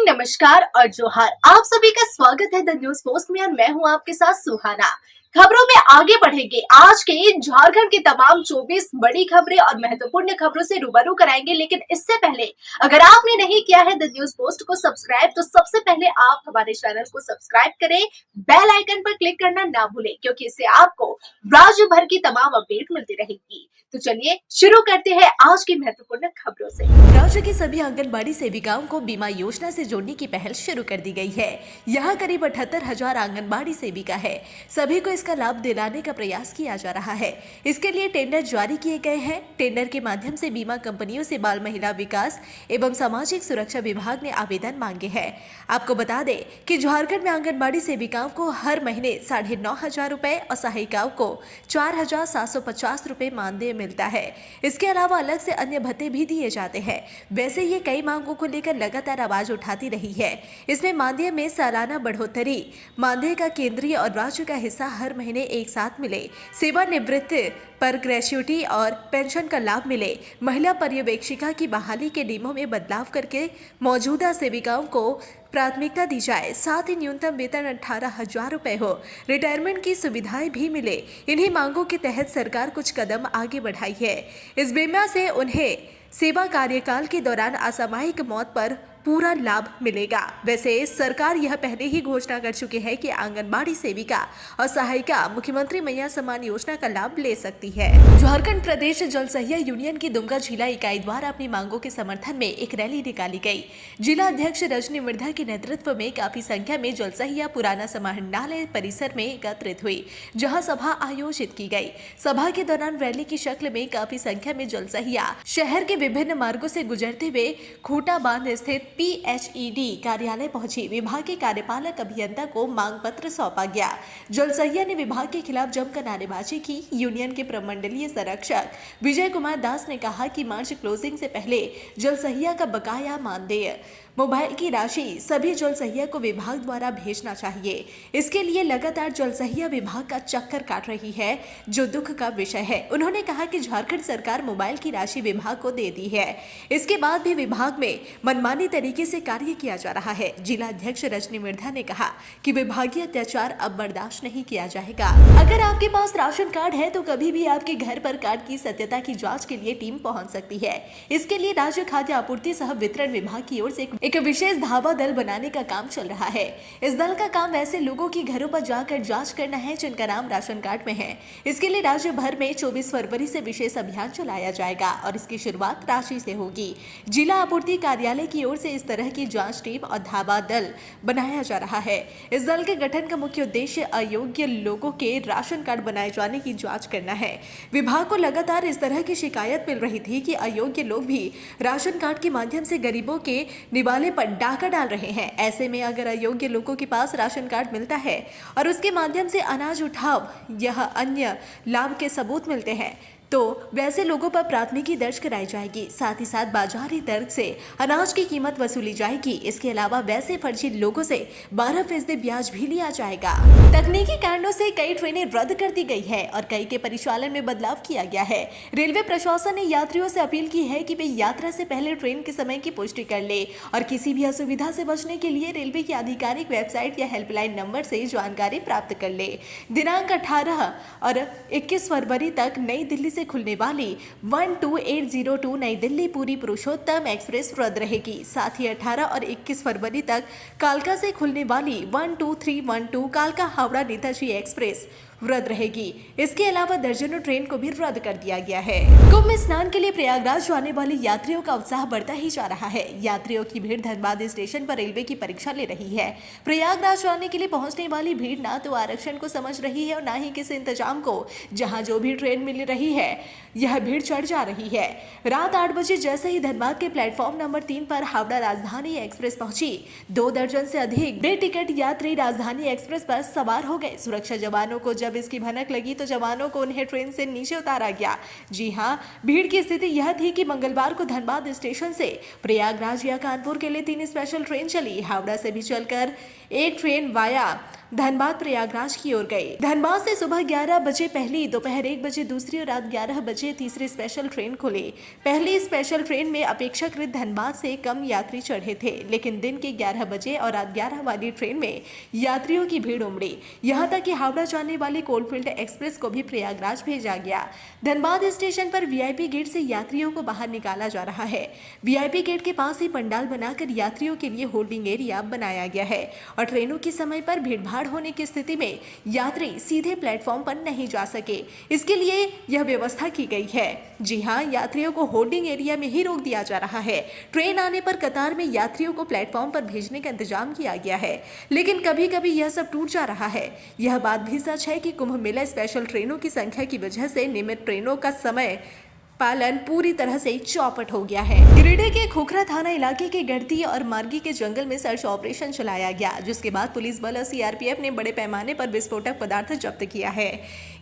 Morning, नमस्कार और जोहार। आप सभी का स्वागत है द न्यूज पोस्ट में और मैं हूं आपके साथ सुहाना। खबरों में आगे बढ़ेंगे। आज के झारखंड की तमाम 24 बड़ी खबरें और महत्वपूर्ण खबरों से रूबरू कराएंगे, लेकिन इससे पहले अगर आपने नहीं किया है द न्यूज पोस्ट को सब्सक्राइब, तो सबसे पहले आप हमारे चैनल को सब्सक्राइब करें, बेल आइकन पर क्लिक करना ना भूलें, क्योंकि इससे आपको राज्य भर की तमाम अपडेट मिलती रहेगी। तो चलिए शुरू करते हैं आज की महत्वपूर्ण खबरों से। राज्य की सभी आंगनबाड़ी सेविकाओं को बीमा योजना से जोड़ने की पहल शुरू कर दी गई है। यहाँ करीब 78,000 आंगनबाड़ी सेविका है। सभी को इसका लाभ दिलाने का प्रयास किया जा रहा है। इसके लिए टेंडर जारी किए गए हैं। टेंडर के माध्यम से बीमा कंपनियों से बाल महिला विकास एवं सामाजिक सुरक्षा विभाग ने आवेदन मांगे हैं। आपको बता दें कि झारखंड में आंगनबाड़ी सेविकाओं को हर महीने 9,500 रुपए और सहायिकाओं को 4,750 रुपए मानदेय मिलता है। इसके अलावा अलग से अन्य भत्ते भी दिए जाते हैं। वैसे ये कई मांगों को लेकर लगातार आवाज उठाती रही है। इसमें मानदेय में सालाना बढ़ोतरी, मानदेय का केंद्रीय और राज्य का हिस्सा हर महीने एक साथ मिले, सेवानिवृत्ति पर ग्रेच्युटी और पेंशन का लाभ मिले, महिला पर्यवेक्षिका की बहाली के नियमों में बदलाव करके मौजूदा सेविकाओं को प्राथमिकता दी जाए, साथ ही न्यूनतम वेतन 18,000 रुपए हो, रिटायरमेंट की सुविधाएं भी मिले। इन्हीं मांगों के तहत सरकार कुछ कदम आगे बढ़ाई है। इस बीमा से उन्हें सेवा कार्यकाल के दौरान असामयिक मौत पर पूरा लाभ मिलेगा। वैसे सरकार यह पहले ही घोषणा कर चुकी है कि आंगनबाड़ी सेविका और सहायिका मुख्यमंत्री मैया सम्मान योजना का लाभ ले सकती है। झारखंड प्रदेश जल सहिया यूनियन की दुमका जिला इकाई द्वारा अपनी मांगों के समर्थन में एक रैली निकाली गई। जिला अध्यक्ष रजनी मिर्धा के नेतृत्व में काफी संख्या में जल सहिया पुराना समाहरणालय परिसर में एकत्रित हुई, जहाँ सभा आयोजित की गई। सभा के दौरान रैली की शक्ल में काफी संख्या में जल सहिया शहर के विभिन्न मार्गों से गुजरते हुए खूटा बांध स्थित PHED कार्यालय पहुंची। विभाग के कार्यपालक अभियंता को मांग पत्र सौंपा गया। जलसहिया ने विभाग के खिलाफ जमकर नारेबाजी की। यूनियन के प्रमंडलीय संरक्षक विजय कुमार दास ने कहा कि मार्च क्लोजिंग से पहले जलसहिया का बकाया मानदेय, मोबाइल की राशि सभी जलसहिया को विभाग द्वारा भेजना चाहिए। इसके लिए लगातार जलसहिया विभाग का चक्कर काट रही है, जो दुख का विषय है। उन्होंने कहा कि झारखंड सरकार मोबाइल की राशि विभाग को दे दी है, इसके बाद भी विभाग में मनमानी तरीके से कार्य किया जा रहा है। जिला अध्यक्ष रजनी मिर्धा ने कहा कि विभागीय अत्याचार अब बर्दाश्त नहीं किया जाएगा। अगर आपके पास राशन कार्ड है तो कभी भी आपके घर पर कार्ड की सत्यता की जाँच के लिए टीम पहुँच सकती है। इसके लिए राज्य खाद्य आपूर्ति सह वितरण विभाग की ओर से एक विशेष धावा दल बनाने का काम चल रहा है। इस दल का काम ऐसे लोगों के घरों पर जाकर जांच करना है जिनका नाम राशन कार्ड में है। इसके लिए राज्य भर में 24 फरवरी से विशेष अभियान चलाया जाएगा और इसकी शुरुआत रांची से होगी। जिला आपूर्ति कार्यालय की ओर से इस तरह की जांच टीम और धावा दल बनाया जा रहा है। इस दल के गठन का मुख्य उद्देश्य अयोग्य लोगों के राशन कार्ड बनाए जाने की जाँच करना है। विभाग को लगातार इस तरह की शिकायत मिल रही थी कि अयोग्य लोग भी राशन कार्ड के माध्यम से गरीबों के निवाले पर डाका डाल रहे हैं। ऐसे में अगर अयोग्य लोगों के पास राशन कार्ड मिलता है और उसके माध्यम से अनाज उठाव यह अन्य लाभ के सबूत मिलते हैं, तो वैसे लोगों पर प्राथमिकी दर्ज कराई जाएगी। साथ ही साथ बाजारी दर से अनाज की कीमत वसूली जाएगी। इसके अलावा वैसे फर्जी लोगों से 12% ब्याज भी लिया जाएगा। तकनीकी कारणों से कई ट्रेनें रद्द कर दी गई है और कई के परिचालन में बदलाव किया गया है। रेलवे प्रशासन ने यात्रियों से अपील की है कि वे यात्रा से पहले ट्रेन के समय की पुष्टि कर ले और किसी भी असुविधा से बचने के लिए रेलवे की आधिकारिक वेबसाइट या हेल्पलाइन नंबर से जानकारी प्राप्त कर ले। दिनांक 18 और 21 फरवरी तक नई दिल्ली से खुलने वाली 12802 नई दिल्ली पूरी पुरुषोत्तम एक्सप्रेस रद्द रहेगी। साथ ही 18 और 21 फरवरी तक कालका से खुलने वाली 12312 कालका हावड़ा नेताजी एक्सप्रेस रद्द रहेगी। इसके अलावा दर्जनों ट्रेन को भी रद्द कर दिया गया है। कुंभ में स्नान के लिए प्रयागराज जाने वाले यात्रियों का उत्साह बढ़ता ही जा रहा है। यात्रियों की भीड़ धनबाद स्टेशन पर रेलवे की परीक्षा ले रही है। प्रयागराज जाने के लिए पहुंचने वाली भीड़ ना तो आरक्षण को समझ रही है और ना ही किसी इंतजाम को। जहां जो भी ट्रेन मिल रही है यह भीड़ चढ़ जा रही है। रात 8 बजे जैसे ही धनबाद के प्लेटफॉर्म नंबर 3 पर हावड़ा राजधानी एक्सप्रेस पहुंची, 2 दर्जन से अधिक बेटिकट यात्री राजधानी एक्सप्रेस पर सवार हो गए। सुरक्षा जवानों को जब इसकी भनक लगी तो जवानों को उन्हें ट्रेन से नीचे उतारा गया। जी हां, भीड़ की स्थिति यह थी कि मंगलवार को धनबाद स्टेशन से प्रयागराज या कानपुर के लिए 3 स्पेशल ट्रेन चली। हावड़ा से भी चलकर एक ट्रेन वाया धनबाद प्रयागराज की ओर गई। धनबाद से सुबह 11 बजे पहली, दोपहर 1 बजे दूसरी और रात 11 बजे तीसरी स्पेशल ट्रेन खुली। पहली स्पेशल ट्रेन में अपेक्षाकृत धनबाद से कम यात्री चढ़े थे, लेकिन दिन के 11 बजे और रात 11 वाली ट्रेन में यात्रियों की भीड़ उमड़ी। यहाँ तक कि हावड़ा जाने वाली कोलफील्ड एक्सप्रेस को भी प्रयागराज भेजा गया। धनबाद स्टेशन पर वीआईपी गेट से यात्रियों को बाहर निकाला जा रहा है। वीआईपी गेट के पास ही पंडाल बनाकर यात्रियों के लिए होल्डिंग एरिया बनाया गया है और ट्रेनों के समय पर भीड़भाड़ होने की स्थिति में यात्री सीधे प्लेटफॉर्म पर नहीं जा सके, इसके लिए यह व्यवस्था की गई है। जी हां, यात्रियों को होल्डिंग एरिया में ही रोक दिया जा रहा है। ट्रेन आने पर कतार में यात्रियों को प्लेटफॉर्म पर भेजने का इंतजाम किया गया है, लेकिन कभी कभी यह सब टूट जा रहा है। यह बात भी सच है कि कुंभ मेला स्पेशल ट्रेनों की संख्या की वजह से नियमित ट्रेनों का समय पालन पूरी तरह से चौपट हो गया है। गिरिडीह के खोखरा थाना इलाके के गढ़ती और मार्गी के जंगल में सर्च ऑपरेशन चलाया गया, जिसके बाद पुलिस बल और सीआरपीएफ ने बड़े पैमाने पर विस्फोटक पदार्थ जब्त किया है।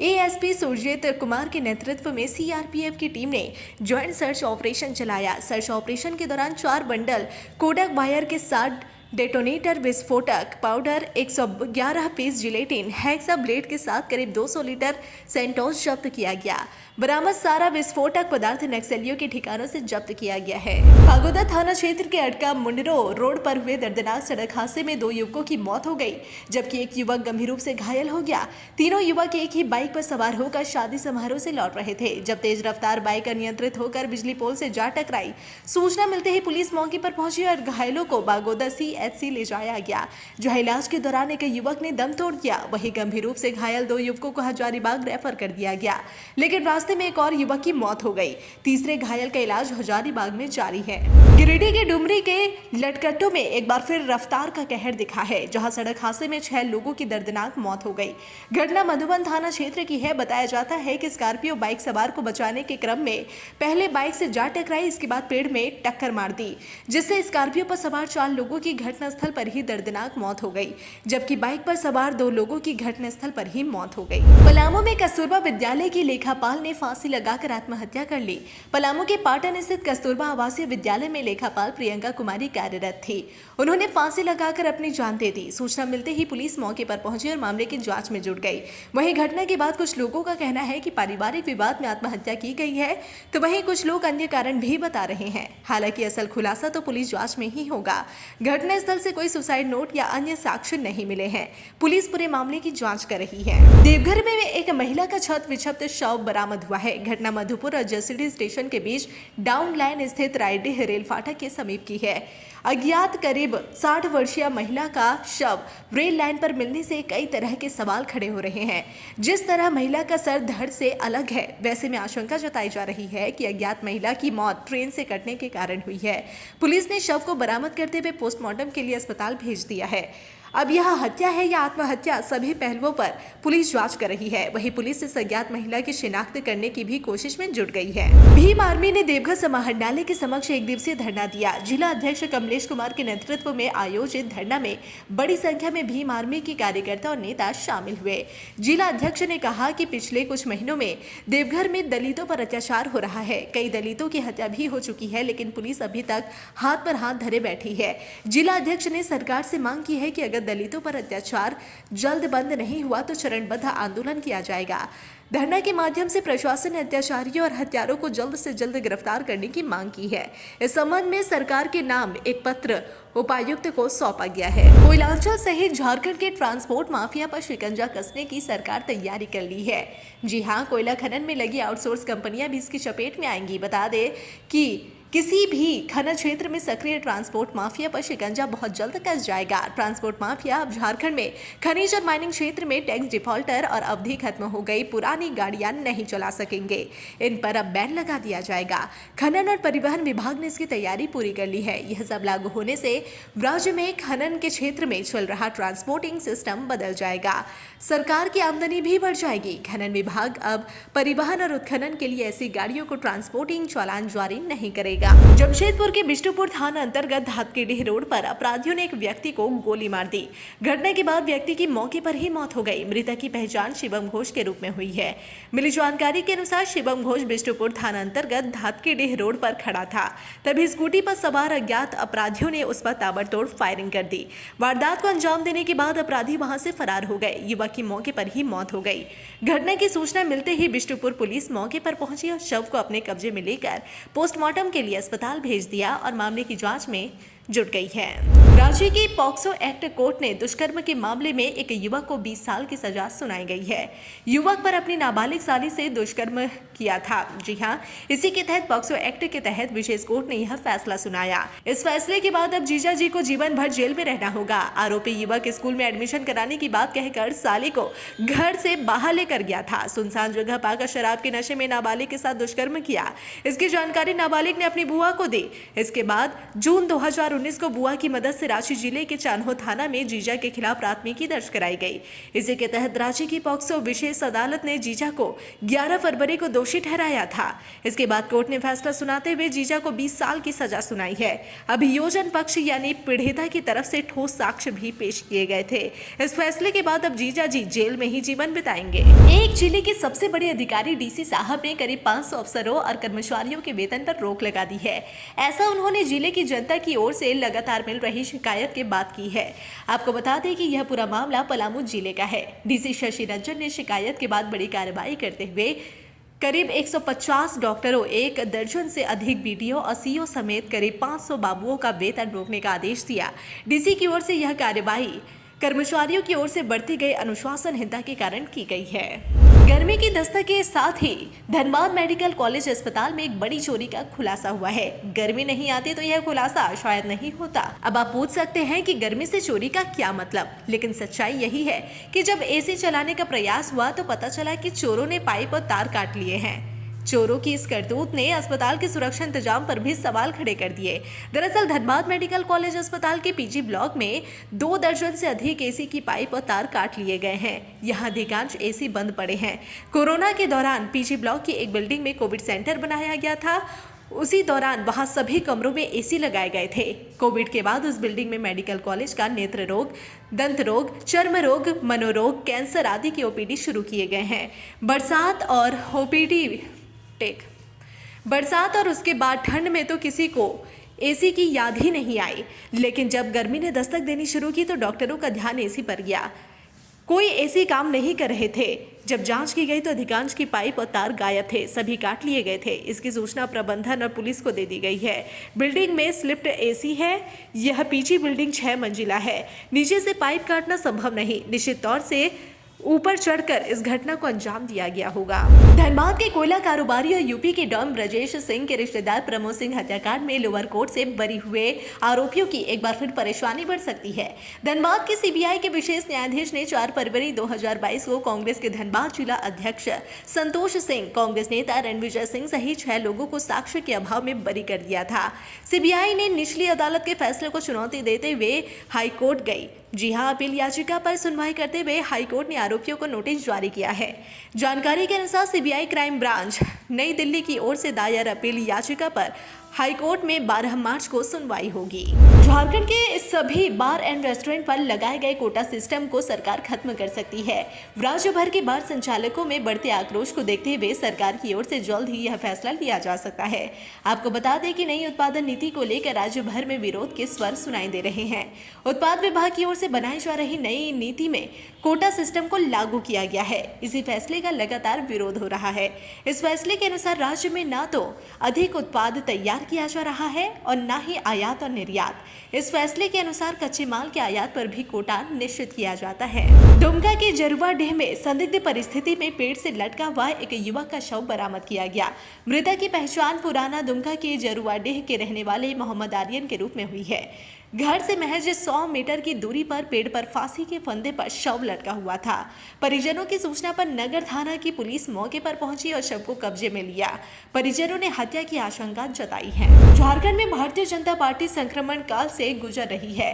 एएसपी सुरजीत कुमार के नेतृत्व में सीआरपीएफ की टीम ने ज्वाइंट सर्च ऑपरेशन चलाया। सर्च ऑपरेशन के दौरान 4 बंडल कोडक वायर के साथ डेटोनेटर, विस्फोटक powder, 111 piece gelatin, hexa blade के साथ करीब 200 लीटर सेंटोस जब्त किया गया। बरामद सारा विस्फोटक पदार्थ नक्सलियों के ठिकानों से जब्त किया गया है। फागोदा थाना क्षेत्र के अटका मुंडरो रोड पर हुए दर्दनाक सड़क हादसे में 2 युवकों की मौत हो गई, जबकि एक युवक गंभीर रूप से घायल हो गया। तीनों युवक एक ही बाइक पर सवार होकर शादी समारोह से लौट रहे थे, जब तेज रफ्तार बाइक अनियंत्रित होकर बिजली पोल से जा टकराई। सूचना मिलते ही पुलिस मौके पर पहुंची और घायलों को बागोदा सीएचसी ले जाया गया, जहां इलाज के दौरान एक युवक ने दम तोड़ दिया। वहीं गंभीर रूप से घायल 2 युवकों को हजारीबाग रेफर कर दिया गया, लेकिन रास्ते में एक और युवक की मौत हो गई। तीसरे घायल का इलाज हजारीबाग में जारी है। गिरिडीह के डुमरी के लटकट्टों में एक बार फिर रफ्तार का कहर दिखा है, जहां सड़क हादसे में 6 लोगों की दर्दनाक मौत हो गई। घटना मधुबन थाना क्षेत्र की है। बताया जाता है कि स्कॉर्पियो बाइक सवार को बचाने के क्रम में पहले बाइक से जा टकराई, इसके बाद पेड़ में टक्कर मार दी, जिससे स्कॉर्पियो पर सवार 4 लोगों की घटनास्थल पर ही दर्दनाक मौत हो गई, जबकि बाइक पर सवार 2 लोगों की घटनास्थल पर ही मौत हो गई। पलामू में कस्तूरबा विद्यालय की लेखापाल ने फांसी लगाकर आत्महत्या कर ली। पलामू के पाटन स्थित कस्तूरबा आवासीय विद्यालय में लेखापाल प्रियंका कुमारी कार्यरत थी। उन्होंने फांसी लगाकर अपनी जान दे दी। सूचना मिलते ही पुलिस मौके पर पहुंची और मामले की जांच में जुट गई। वहीं घटना के बाद कुछ लोगों का कहना है कि पारिवारिक विवाद में आत्महत्या की गई है, तो वहीं कुछ लोग अन्य कारण भी बता रहे हैं। हालांकि असल खुलासा तो पुलिस जांच में ही होगा। घटनास्थल से कोई सुसाइड नोट या अन्य साक्ष्य नहीं मिले हैं। पुलिस पूरे मामले की जांच कर रही है। देवघर में एक महिला का छत विक्षिप्त शव बरामद हुआ है। घटना मधुपुर और जसीडीह स्टेशन के बीच डाउन लाइन स्थित रायडीह रेल फाटक के समीप की है। अज्ञात करीब 60 वर्षीय महिला का शव रेल लाइन पर मिलने से कई तरह के सवाल खड़े हो रहे हैं। जिस तरह महिला का सर धड़ से अलग है, वैसे में आशंका जताई जा रही है कि अज्ञात महिला की मौत ट्रेन से कटने के कारण हुई है। पुलिस ने शव को बरामद करते हुए पोस्टमार्टम के लिए अस्पताल भेज दिया है। अब यह हत्या है या आत्महत्या, सभी पहलुओं पर पुलिस जांच कर रही है। वहीं पुलिस इस अज्ञात महिला की शिनाख्त करने की भी कोशिश में जुट गई है। भीम आर्मी ने देवघर समाहरणालय के समक्ष 1 दिवसीय धरना दिया। जिला अध्यक्ष कमलेश कुमार के नेतृत्व में आयोजित धरना में बड़ी संख्या में भीम आर्मी के कार्यकर्ता और नेता शामिल हुए। जिला अध्यक्ष ने कहा कि पिछले कुछ महीनों में देवघर में दलितों पर अत्याचार हो रहा है। कई दलितों की हत्या भी हो चुकी है, लेकिन पुलिस अभी तक हाथ पर हाथ धरे बैठी है। जिला अध्यक्ष ने सरकार से मांग की है कि अगर दलितों पर अत्याचार जल्द बंद नहीं हुआ तो चरणबद्ध आंदोलन किया जाएगा। धरना के माध्यम से प्रशासन ने अत्याचारियों और हत्यारों को जल्द से जल्द गिरफ्तार करने की मांग की है। इस संबंध में सरकार के नाम एक पत्र उपायुक्त को सौंपा गया है। कोयलांचल सहित झारखंड के ट्रांसपोर्ट माफिया पर शिकंजा कसने की सरकार तैयारी कर ली है। जी हां, कोयला खनन में लगी आउटसोर्स कंपनियां भी इसकी चपेट में आएंगी। बता दें कि किसी भी खनन क्षेत्र में सक्रिय ट्रांसपोर्ट माफिया पर शिकंजा बहुत जल्द कस जाएगा। ट्रांसपोर्ट माफिया अब झारखंड में खनिज और माइनिंग क्षेत्र में टैक्स डिफॉल्टर और अवधि खत्म हो गई पुरानी गाड़ियां नहीं चला सकेंगे। इन पर अब बैन लगा दिया जाएगा। खनन और परिवहन विभाग ने इसकी तैयारी पूरी कर ली है। यह सब लागू होने से राज्य में खनन के क्षेत्र में चल रहा ट्रांसपोर्टिंग सिस्टम बदल जाएगा। सरकार की आमदनी भी बढ़ जाएगी। खनन विभाग अब परिवहन और उत्खनन के लिए ऐसी गाड़ियों को ट्रांसपोर्टिंग चालान जारी नहीं करेगा। करेगा। जमशेदपुर के बिष्टुपुर थाना अंतर्गत धातकेडीह रोड पर अपराधियों ने एक व्यक्ति को गोली मार दी। घटना के बाद व्यक्ति की मौके पर ही मौत हो गई। मृतक की पहचान शिवम घोष के रूप में हुई है। मिली जानकारी के अनुसार शिवम घोष बिष्टुपुर थाना अंतर्गत धातकेडीह रोड पर खड़ा था, तभी स्कूटी पर सवार अज्ञात अपराधियों ने उस पर ताबड़तोड़ फायरिंग कर दी। वारदात को अंजाम देने के बाद अपराधी वहां से फरार हो गए। युवक की मौके पर ही मौत हो गई। घटना की सूचना मिलते ही बिष्टुपुर पुलिस मौके पर पहुंची और शव को अपने कब्जे में लेकर पोस्टमार्टम के लिए अस्पताल भेज दिया और मामले की जांच में जुट गई है। राज्य की पॉक्सो एक्ट कोर्ट ने दुष्कर्म के मामले में एक युवक को 20 साल की सजा सुनाई गई है। युवक पर अपनी नाबालिग साली से दुष्कर्म किया था। जी हां, इसी के तहत पॉक्सो एक्ट के तहत विशेष कोर्ट ने यह फैसला सुनाया। इस फैसले के बाद अब जीजा जी को जीवन भर जेल में रहना होगा। आरोपी युवक स्कूल में एडमिशन कराने की बात कहकर साली को घर से बाहर लेकर गया था। सुनसान जगह पाकर शराब के नशे में नाबालिग के साथ दुष्कर्म किया। इसकी जानकारी नाबालिग ने अपनी बुआ को दी। इसके बाद जून 2019 को बुआ की मदद से रांची जिले के चान्हो थाना में जीजा के खिलाफ प्राथमिकी दर्ज कराई गई। इसी के तहत रांची की पॉक्सो विशेष अदालत ने जीजा को 11 फरवरी को दोषी ठहराया था। इसके बाद कोर्ट ने फैसला सुनाते हुए जीजा को 20 साल की सजा सुनाई है। अभियोजन पक्ष यानी पीड़िता की तरफ से ठोस साक्ष्य भी पेश किए गए थे। इस फैसले के बाद अब जीजा जी जेल में ही जीवन बिताएंगे। एक जिले के सबसे बड़े अधिकारी डीसी साहब ने करीब 500 अफसरों और कर्मचारियों के वेतन पर रोक लगा दी है। ऐसा उन्होंने जिले की जनता की ओर से लगातार मिल रही शिकायत के बाद की है। आपको बता दें कि यह पूरा मामला पलामू जिले का है। डीसी शशि रंजन ने शिकायत के बाद बड़ी कार्रवाई करते हुए करीब 150 डॉक्टरों, 1 दर्जन से अधिक बीडीओ और सीओ समेत करीब 500 बाबुओं का वेतन रोकने का आदेश दिया। डीसी की ओर से यह कार्रवाई कर्मचारियों की ओर से बढ़ती गई अनुशासनहीनता के कारण की गई है। गर्मी की दस्तक के साथ ही धनबाद मेडिकल कॉलेज अस्पताल में एक बड़ी चोरी का खुलासा हुआ है। गर्मी नहीं आती तो यह खुलासा शायद नहीं होता। अब आप पूछ सकते हैं कि गर्मी से चोरी का क्या मतलब, लेकिन सच्चाई यही है कि जब एसी चलाने का प्रयास हुआ तो पता चला कि चोरों ने पाइप और तार काट लिए हैं। चोरों की इस करतूत ने अस्पताल के सुरक्षा इंतजाम पर भी सवाल खड़े कर दिए। दरअसल धनबाद मेडिकल कॉलेज अस्पताल के पीजी ब्लॉक में 2 दर्जन से अधिक एसी की पाइप और तार काट लिए गए हैं। यहां अधिकांश एसी बंद पड़े हैं। कोरोना के दौरान पीजी ब्लॉक की एक बिल्डिंग में कोविड सेंटर बनाया गया था। उसी दौरान वहां सभी कमरों में एसी लगाए गए थे। कोविड के बाद उस बिल्डिंग में मेडिकल कॉलेज का नेत्र रोग, दंत रोग, चर्म रोग, मनोरोग, कैंसर आदि की ओपीडी शुरू किए गए हैं। बरसात और उसके बाद ठंड में तो किसी को एसी की याद ही नहीं आई, लेकिन जब गर्मी ने दस्तक देनी शुरू की तो डॉक्टरों का ध्यान एसी पर गया। कोई एसी काम नहीं कर रहे थे। जब जांच की गई तो अधिकांश की पाइप और तार गायब थे, सभी काट लिए गए थे। इसकी सूचना प्रबंधन और पुलिस को दे दी गई है। बिल्डिंग में स्लिप्ड एसी है। यह पीजी बिल्डिंग 6 मंजिला है। नीचे से पाइप काटना संभव नहीं। निश्चित तौर से ऊपर चढ़कर इस घटना को अंजाम दिया गया होगा। धनबाद के कोयला कारोबारी और यूपी के डॉन ब्रजेश सिंह के रिश्तेदार प्रमोद सिंह हत्याकांड में लोअर कोर्ट से बरी हुए आरोपियों की एक बार फिर परेशानी बढ़ सकती है। धनबाद के सीबीआई के विशेष न्यायाधीश ने 4 फरवरी 2022 को कांग्रेस के धनबाद जिला अध्यक्ष संतोष सिंह, कांग्रेस नेता रणविजय सिंह सहित 6 लोगों को साक्ष्य के अभाव में बरी कर दिया था। सीबीआई ने निचली अदालत के फैसले को चुनौती देते हुए हाईकोर्ट गई। जी हां, अपील याचिका पर सुनवाई करते हुए हाईकोर्ट ने आरोपियों को नोटिस जारी किया है। जानकारी के अनुसार सीबीआई क्राइम ब्रांच नई दिल्ली की ओर से दायर अपील याचिका पर हाईकोर्ट में 12 मार्च को सुनवाई होगी। झारखंड के सभी बार एंड रेस्टोरेंट पर लगाए गए कोटा सिस्टम को सरकार खत्म कर सकती है। राज्य भर के बार संचालकों में बढ़ते आक्रोश को देखते हुए सरकार की ओर से जल्द ही यह फैसला लिया जा सकता है। आपको बता दें कि नई उत्पादन नीति को लेकर राज्य भर में विरोध के स्वर सुनाई दे रहे हैं। उत्पाद विभाग की ओर से बनाई जा रही नई नीति में कोटा सिस्टम को लागू किया गया है। इसी फैसले का लगातार विरोध हो रहा है। इस फैसले के अनुसार राज्य में न तो अधिक उत्पाद तैयार किया जा रहा है और न ही आयात और निर्यात। इस फैसले के अनुसार कच्चे माल के आयात पर भी कोटा निश्चित किया जाता है। दुमका के जरुआडीह में संदिग्ध परिस्थिति में पेड़ से लटका हुआ एक युवक का शव बरामद किया गया। मृतक की पहचान पुराना दुमका के जरुआडीह के रहने वाले मोहम्मद आर्यन के रूप में हुई है। घर से महज 100 मीटर की दूरी पर पेड़ पर फांसी के फंदे पर शव लटका हुआ था। परिजनों की सूचना पर नगर थाना की पुलिस मौके पर पहुंची और शव को कब्जे में लिया। परिजनों ने हत्या की आशंका जताई है। झारखंड में भारतीय जनता पार्टी संक्रमण काल से गुजर रही है।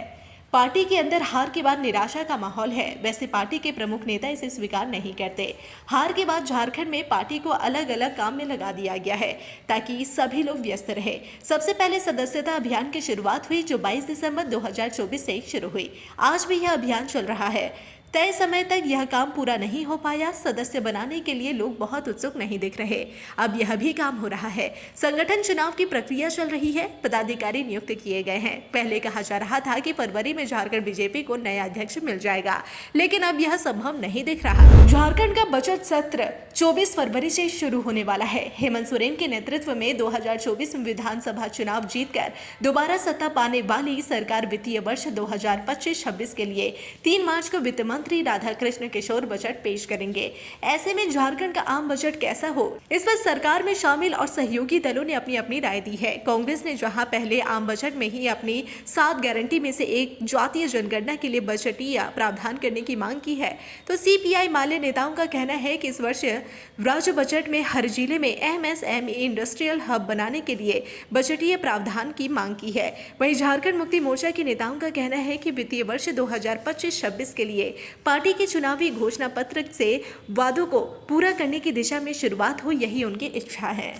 पार्टी के अंदर हार के बाद निराशा का माहौल है। वैसे पार्टी के प्रमुख नेता इसे स्वीकार नहीं करते। हार के बाद झारखंड में पार्टी को अलग अलग काम में लगा दिया गया है ताकि सभी लोग व्यस्त रहे। सबसे पहले सदस्यता अभियान की शुरुआत हुई जो 22 दिसंबर 2024 से शुरू हुई। आज भी यह अभियान चल रहा है। तय समय तक यह काम पूरा नहीं हो पाया। सदस्य बनाने के लिए लोग बहुत उत्सुक नहीं दिख रहे। अब यह भी काम हो रहा है। संगठन चुनाव की प्रक्रिया चल रही है। पदाधिकारी नियुक्त किए गए हैं। पहले कहा जा रहा था कि फरवरी में झारखंड बीजेपी को नया अध्यक्ष मिल जाएगा, लेकिन अब यह संभव नहीं दिख रहा। झारखंड का बजट सत्र 24 फरवरी से शुरू होने वाला है। हेमंत सोरेन के नेतृत्व में 2024 में विधानसभा चुनाव जीतकर दोबारा सत्ता पाने वाली सरकार वित्तीय वर्ष 2025-26 के लिए 3 मार्च को वित्त मंत्री राधाकृष्ण किशोर बजट पेश करेंगे। ऐसे में झारखंड का आम बजट कैसा हो, इस पर सरकार में शामिल और सहयोगी दलों ने अपनी अपनी राय दी है। कांग्रेस ने जहां पहले आम बजट में ही अपनी 7 गारंटी में से एक जातीय जनगणना के लिए बजटीय प्रावधान करने की मांग की है, तो सीपीआई माले नेताओं का कहना है कि इस वर्ष राज्य बजट में हर जिले में एमएसएमई इंडस्ट्रियल हब बनाने के लिए बजटीय प्रावधान की मांग की है। वहीं झारखंड मुक्ति मोर्चा के नेताओं का कहना है कि वित्तीय वर्ष 2025-26 के लिए पार्टी के चुनावी घोषणा पत्र से वादों को पूरा करने की दिशा में शुरुआत हो, यही उनकी इच्छा है।